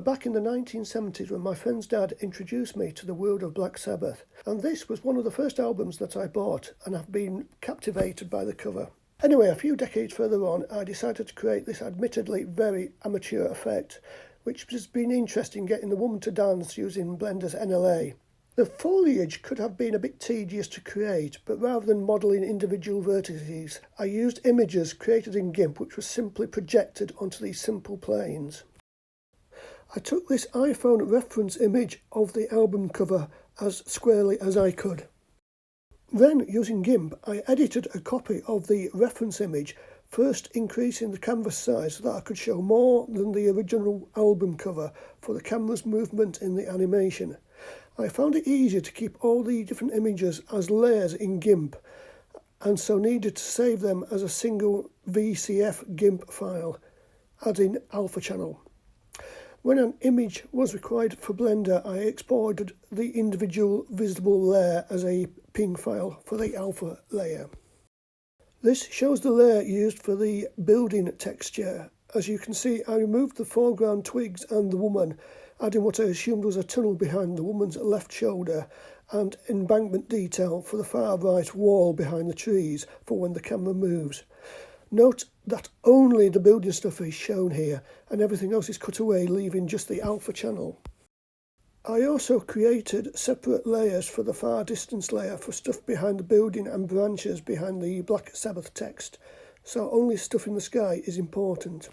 back in the 1970s when my friend's dad introduced me to the world of Black Sabbath, and this was one of the first albums that I bought, and I've been captivated by the cover. Anyway, a few decades further on, I decided to create this admittedly very amateur effect, which has been interesting getting the woman to dance using Blender's NLA. The foliage could have been a bit tedious to create, but rather than modelling individual vertices, I used images created in GIMP which were simply projected onto these simple planes. I took this iPhone reference image of the album cover as squarely as I could. Then, using GIMP, I edited a copy of the reference image, first increasing the canvas size so that I could show more than the original album cover for the camera's movement in the animation. I found it easier to keep all the different images as layers in GIMP, and so needed to save them as a single VCF GIMP file, adding alpha channel. When an image was required for Blender, I exported the individual visible layer as a PNG file for the alpha layer. This shows the layer used for the building texture. As you can see, I removed the foreground twigs and the woman, adding what I assumed was a tunnel behind the woman's left shoulder and embankment detail for the far right wall behind the trees for when the camera moves. Note that only the building stuff is shown here and everything else is cut away, leaving just the alpha channel. I also created separate layers for the far distance layer for stuff behind the building and branches behind the Black Sabbath text, so only stuff in the sky is important.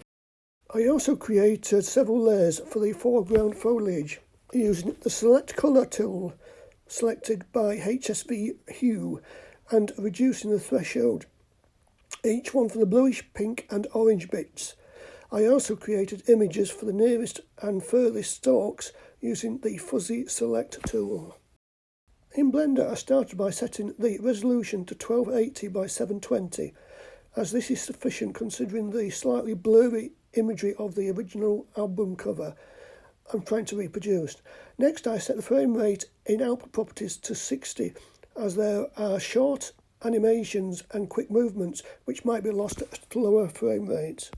I also created several layers for the foreground foliage using the Select Colour tool selected by HSV Hue and reducing the threshold, each one for the bluish, pink and orange bits. I also created images for the nearest and furthest stalks using the Fuzzy Select tool. In Blender, I started by setting the resolution to 1280 by 720, as this is sufficient considering the slightly blurry imagery of the original album cover I'm trying to reproduce. Next, I set the frame rate in output properties to 60, as there are short animations and quick movements which might be lost at lower frame rates.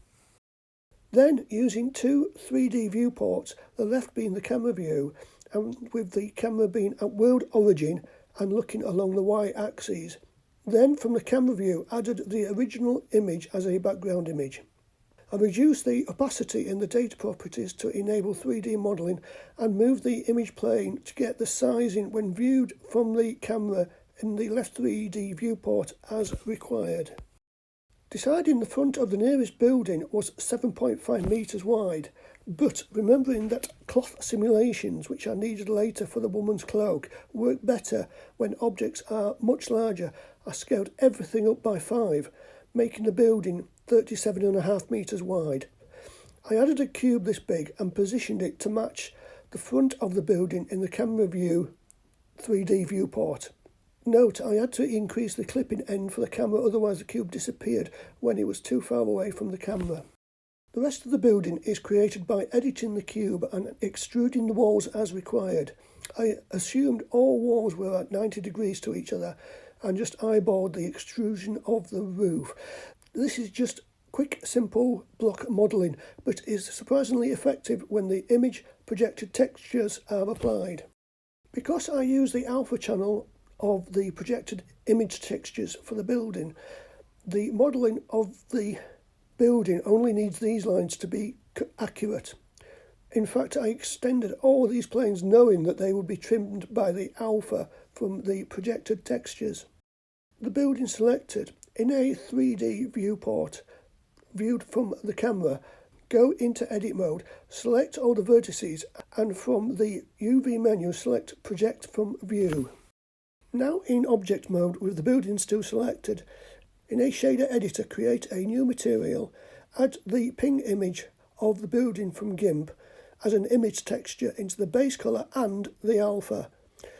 Then, using two 3D viewports, the left being the camera view, and with the camera being at world origin and looking along the y-axis. Then, from the camera view, added the original image as a background image. I reduced the opacity in the data properties to enable 3D modelling and moved the image plane to get the sizing when viewed from the camera in the left 3D viewport as required. Deciding the front of the nearest building was 7.5 metres wide, but remembering that cloth simulations, which are needed later for the woman's cloak, work better when objects are much larger, I scaled everything up by 5, making the building 37.5 metres wide. I added a cube this big and positioned it to match the front of the building in the camera view 3D viewport. Note, I had to increase the clipping end for the camera, otherwise the cube disappeared when it was too far away from the camera. The rest of the building is created by editing the cube and extruding the walls as required. I assumed all walls were at 90 degrees to each other and just eyeballed the extrusion of the roof. This is just quick, simple block modelling, but is surprisingly effective when the image projected textures are applied. Because I use the alpha channel of the projected image textures for the building, the modelling of the building only needs these lines to be accurate. In fact, I extended all these planes knowing that they would be trimmed by the alpha from the projected textures. The building selected in a 3D viewport, viewed from the camera, go into edit mode, select all the vertices, and from the UV menu select project from view. Now in object mode with the building still selected, in a shader editor create a new material, add the ping image of the building from GIMP as an image texture into the base colour and the alpha.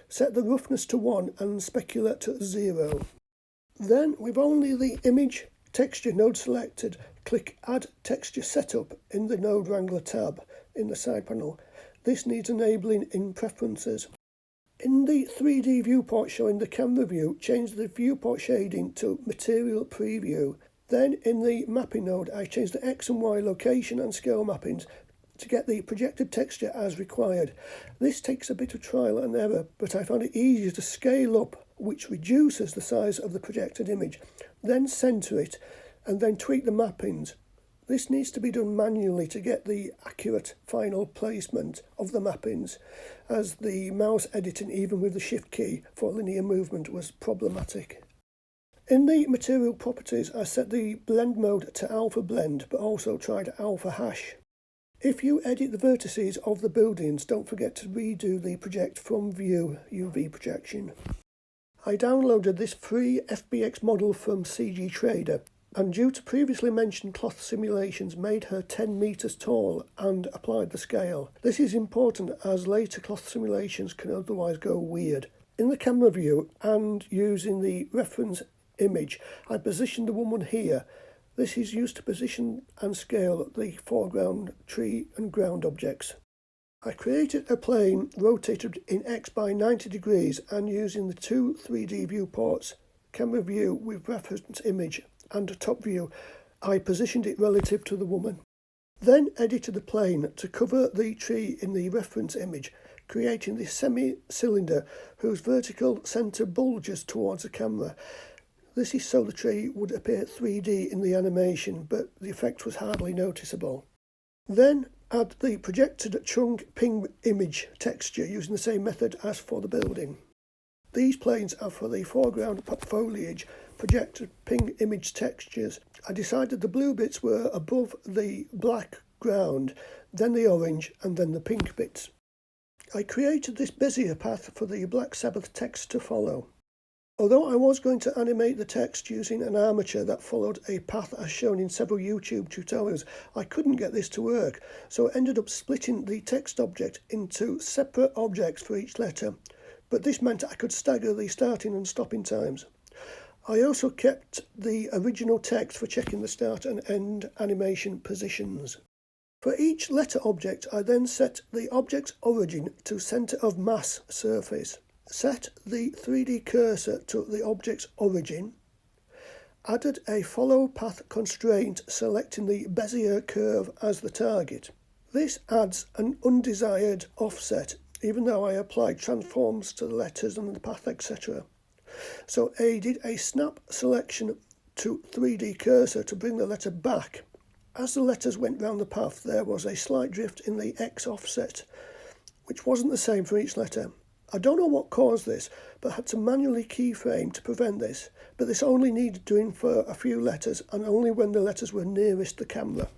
Set the roughness to 1 and specular to 0. Then, with only the image texture node selected, click Add Texture Setup in the Node Wrangler tab in the side panel. This needs enabling in Preferences. In the 3D viewport showing the camera view, change the viewport shading to Material Preview. Then, in the Mapping node, I changed the X and Y location and scale mappings to get the projected texture as required. This takes a bit of trial and error, but I found it easier to scale up, which reduces the size of the projected image, then centre it, and then tweak the mappings. This needs to be done manually to get the accurate final placement of the mappings, as the mouse editing even with the shift key for linear movement was problematic. In the material properties, I set the blend mode to alpha blend, but also tried alpha hash. If you edit the vertices of the buildings, don't forget to redo the project from view UV projection. I downloaded this free FBX model from CG Trader, and due to previously mentioned cloth simulations, made her 10 metres tall and applied the scale. This is important as later cloth simulations can otherwise go weird. In the camera view and using the reference image, I positioned the woman here. This is used to position and scale the foreground tree and ground objects. I created a plane rotated in X by 90 degrees and using the two 3D viewports, camera view with reference image and top view, I positioned it relative to the woman. Then edited the plane to cover the tree in the reference image, creating this semi-cylinder whose vertical centre bulges towards the camera. This is so the tree would appear 3D in the animation, but the effect was hardly noticeable. Then add the projected chunk ping image texture using the same method as for the building. These planes are for the foreground foliage projected ping image textures. I decided the blue bits were above the black ground, then the orange and then the pink bits. I created this Bezier path for the Black Sabbath text to follow. Although I was going to animate the text using an armature that followed a path as shown in several YouTube tutorials, I couldn't get this to work, so I ended up splitting the text object into separate objects for each letter, but this meant I could stagger the starting and stopping times. I also kept the original text for checking the start and end animation positions. For each letter object, I then set the object's origin to centre of mass surface. Set the 3D cursor to the object's origin, added a follow path constraint selecting the Bezier curve as the target. This adds an undesired offset, even though I applied transforms to the letters and the path, etc. So I did a snap selection to 3D cursor to bring the letter back. As the letters went round the path, there was a slight drift in the X offset, which wasn't the same for each letter. I don't know what caused this, but had to manually keyframe to prevent this, but this only needed doing for a few letters and only when the letters were nearest the camera.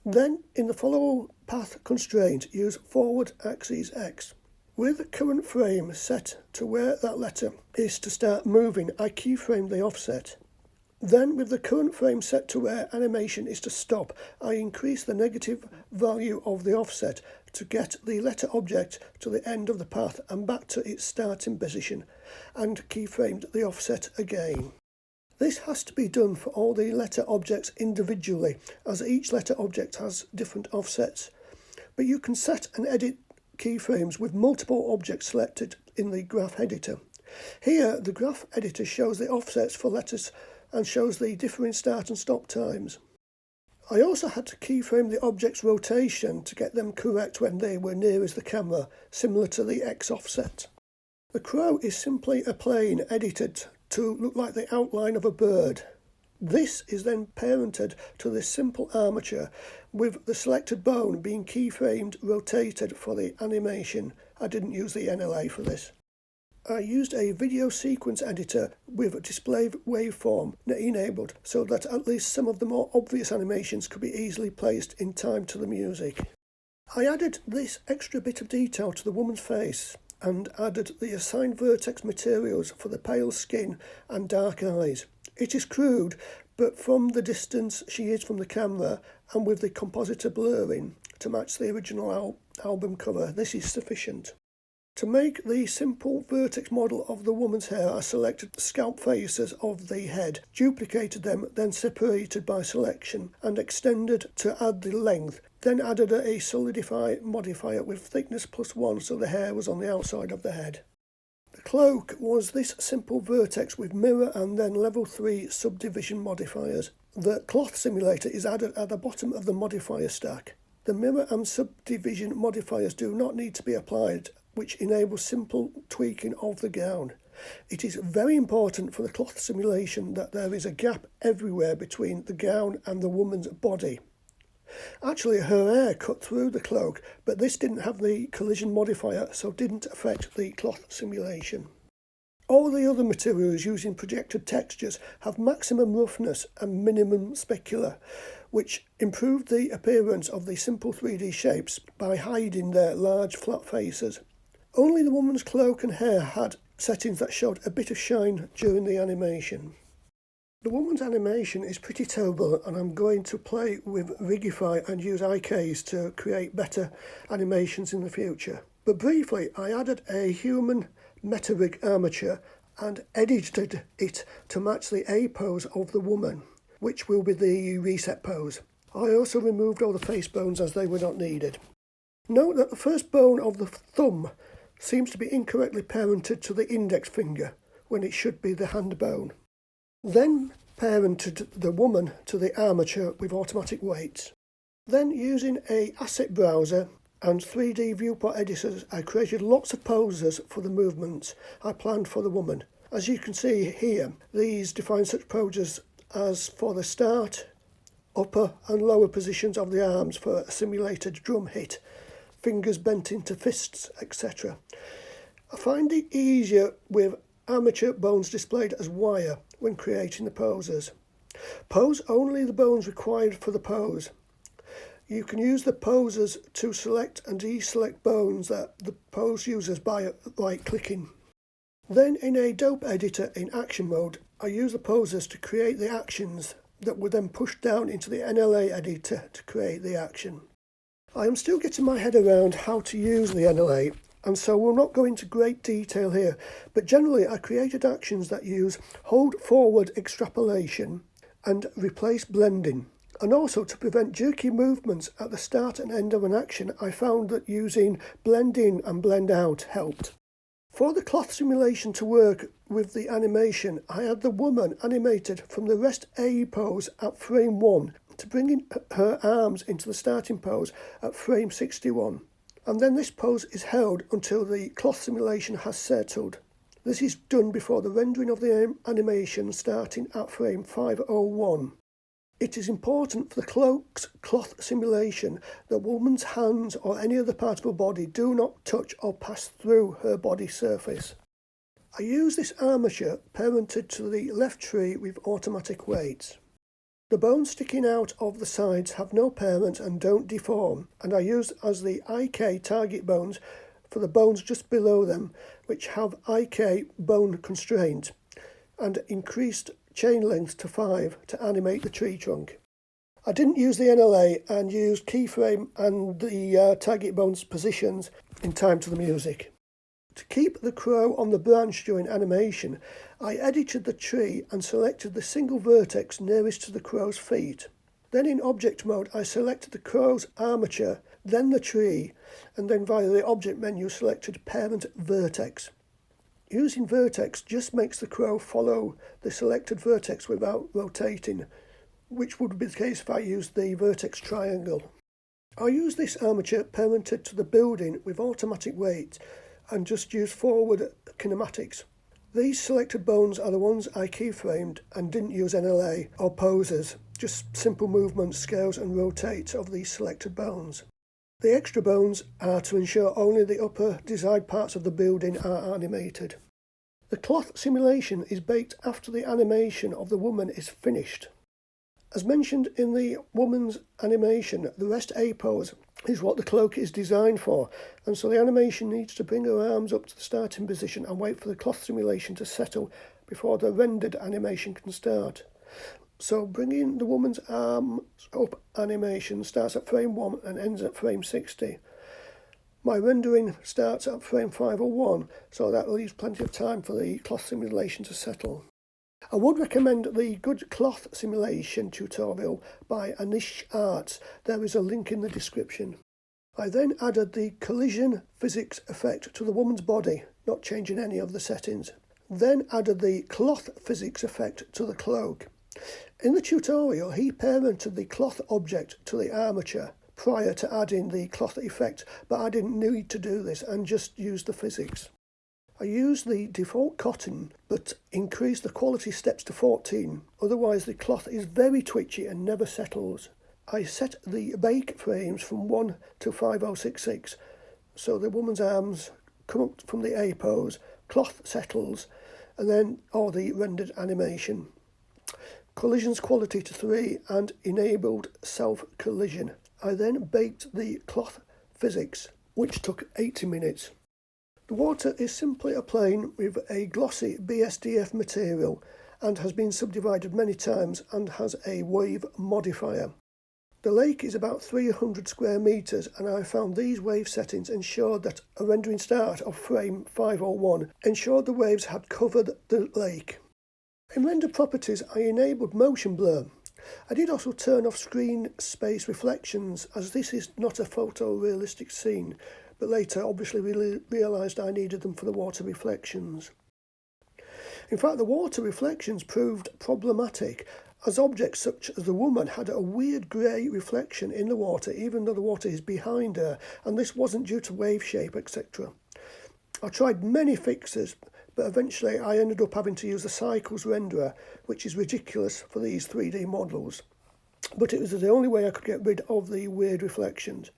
Then, in the follow path constraint, use forward axis X. With the current frame set to where that letter is to start moving, I keyframe the offset. Then, with the current frame set to where animation is to stop, I increase the negative value of the offset to get the letter object to the end of the path and back to its starting position, and keyframed the offset again. This has to be done for all the letter objects individually, as each letter object has different offsets. But you can set and edit keyframes with multiple objects selected in the graph editor. Here, the graph editor shows the offsets for letters and shows the differing start and stop times. I also had to keyframe the object's rotation to get them correct when they were nearest the camera, similar to the X offset. The crow is simply a plane edited to look like the outline of a bird. This is then parented to this simple armature, with the selected bone being keyframed rotated for the animation. I didn't use the NLA for this. I used a video sequence editor with display waveform enabled so that at least some of the more obvious animations could be easily placed in time to the music. I added this extra bit of detail to the woman's face and added the assigned vertex materials for the pale skin and dark eyes. It is crude, but from the distance she is from the camera and with the compositor blurring to match the original album cover, this is sufficient. To make the simple vertex model of the woman's hair, I selected the scalp faces of the head, duplicated them, then separated by selection, and extended to add the length, then added a solidify modifier with thickness +1 so the hair was on the outside of the head. The cloak was this simple vertex with mirror and then level 3 subdivision modifiers. The cloth simulator is added at the bottom of the modifier stack. The mirror and subdivision modifiers do not need to be applied, which enables simple tweaking of the gown. It is very important for the cloth simulation that there is a gap everywhere between the gown and the woman's body. Actually, her hair cut through the cloak, but this didn't have the collision modifier, so didn't affect the cloth simulation. All the other materials using projected textures have maximum roughness and minimum specular, which improved the appearance of the simple 3D shapes by hiding their large flat faces. Only the woman's cloak and hair had settings that showed a bit of shine during the animation. The woman's animation is pretty terrible, and I'm going to play with Rigify and use IKs to create better animations in the future. But briefly, I added a human meta-rig armature and edited it to match the A pose of the woman, which will be the reset pose. I also removed all the face bones as they were not needed. Note that the first bone of the thumb seems to be incorrectly parented to the index finger when it should be the hand bone. Then parented the woman to the armature with automatic weights. Then, using a asset browser and 3D viewport editors, I created lots of poses for the movements I planned for the woman. As you can see here, these define such poses as for the start, upper and lower positions of the arms for a simulated drum hit, fingers bent into fists, etc. I find it easier with armature bones displayed as wire when creating the poses. Pose only the bones required for the pose. You can use the poses to select and deselect bones that the pose uses by right-clicking. Then, in a dope editor in action mode, I use the poses to create the actions that were then pushed down into the NLA editor to create the action. I am still getting my head around how to use the NLA, and so we'll not go into great detail here, but generally I created actions that use hold forward extrapolation and replace blending. And also, to prevent jerky movements at the start and end of an action, I found that using blend in and blend out helped. For the cloth simulation to work with the animation, I had the woman animated from the rest A pose at frame 1 to bring in her arms into the starting pose at frame 61. And then this pose is held until the cloth simulation has settled. This is done before the rendering of the animation starting at frame 501. It is important for the cloak's cloth simulation that woman's hands or any other part of her body do not touch or pass through her body surface. I use this armature parented to the left tree with automatic weights. The bones sticking out of the sides have no parent and don't deform, and I use as the IK target bones for the bones just below them, which have IK bone constraint and increased chain length to 5 to animate the tree trunk. I didn't use the NLA and used keyframe and the target bones positions in time to the music. To keep the crow on the branch during animation, I edited the tree and selected the single vertex nearest to the crow's feet. Then in object mode I selected the crow's armature, then the tree, and then via the object menu selected parent vertex. Using vertex just makes the crow follow the selected vertex without rotating, which would be the case if I used the vertex triangle. I use this armature parented to the building with automatic weight and just use forward kinematics. These selected bones are the ones I keyframed and didn't use NLA or poses, just simple movements, scales and rotates of these selected bones. The extra bones are to ensure only the upper desired parts of the building are animated. The cloth simulation is baked after the animation of the woman is finished. As mentioned in the woman's animation, the rest A pose is what the cloak is designed for, and so the animation needs to bring her arms up to the starting position and wait for the cloth simulation to settle before the rendered animation can start. So bringing the woman's arms up animation starts at frame 1 and ends at frame 60. My rendering starts at frame 501, so that leaves plenty of time for the cloth simulation to settle. I would recommend the Good Cloth Simulation tutorial by Anèésh Arts. There is a link in the description. I then added the collision physics effect to the woman's body, not changing any of the settings. Then added the cloth physics effect to the cloak. In the tutorial, he parented the cloth object to the armature, prior to adding the cloth effect, but I didn't need to do this and just used the physics. I used the default cotton, but increased the quality steps to 14, otherwise the cloth is very twitchy and never settles. I set the bake frames from 1 to 5066, so the woman's arms come up from the A pose, cloth settles, and then all the rendered animation. Collisions quality to 3 and enabled self-collision. I then baked the cloth physics, which took 80 minutes. The water is simply a plane with a glossy BSDF material and has been subdivided many times and has a wave modifier. The lake is about 300 square metres, and I found these wave settings ensured that a rendering start of frame 501 ensured the waves had covered the lake. In render properties, I enabled motion blur. I did also turn off screen space reflections, as this is not a photorealistic scene, but later obviously realised I needed them for the water reflections. In fact, the water reflections proved problematic, as objects such as the woman had a weird grey reflection in the water, even though the water is behind her, and this wasn't due to wave shape, etc. I tried many fixes, but eventually I ended up having to use the Cycles renderer, which is ridiculous for these 3D models. But it was the only way I could get rid of the weird reflections.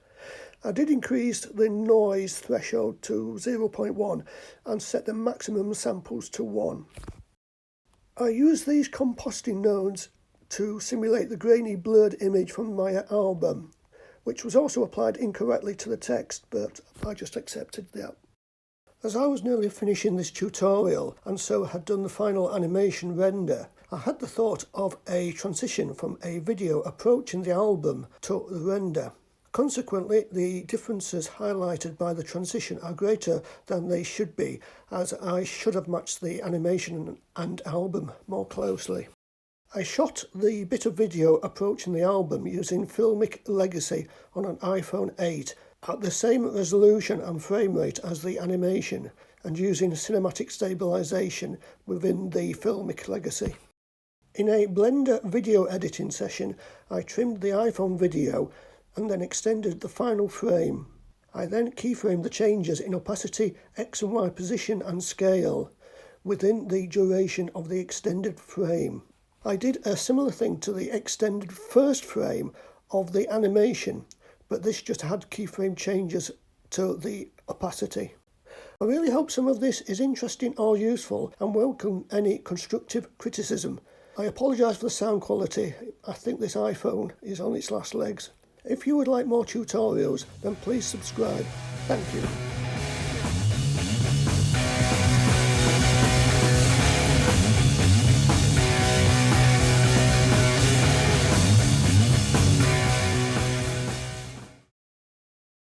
I did increase the noise threshold to 0.1 and set the maximum samples to 1. I used these composting nodes to simulate the grainy blurred image from my album, which was also applied incorrectly to the text, but I just accepted that. As I was nearly finishing this tutorial and so had done the final animation render, I had the thought of a transition from a video approaching the album to the render. Consequently, the differences highlighted by the transition are greater than they should be, as I should have matched the animation and album more closely. I shot the bit of video approaching the album using Filmic Legacy on an iPhone 8 at the same resolution and frame rate as the animation, and using cinematic stabilization within the Filmic Legacy. In a Blender video editing session, I trimmed the iPhone video and then extended the final frame. I then keyframed the changes in opacity, X and Y position and scale within the duration of the extended frame. I did a similar thing to the extended first frame of the animation, but this just had keyframe changes to the opacity. I really hope some of this is interesting or useful, and welcome any constructive criticism. I apologise for the sound quality. I think this iPhone is on its last legs. If you would like more tutorials, then please subscribe. Thank you.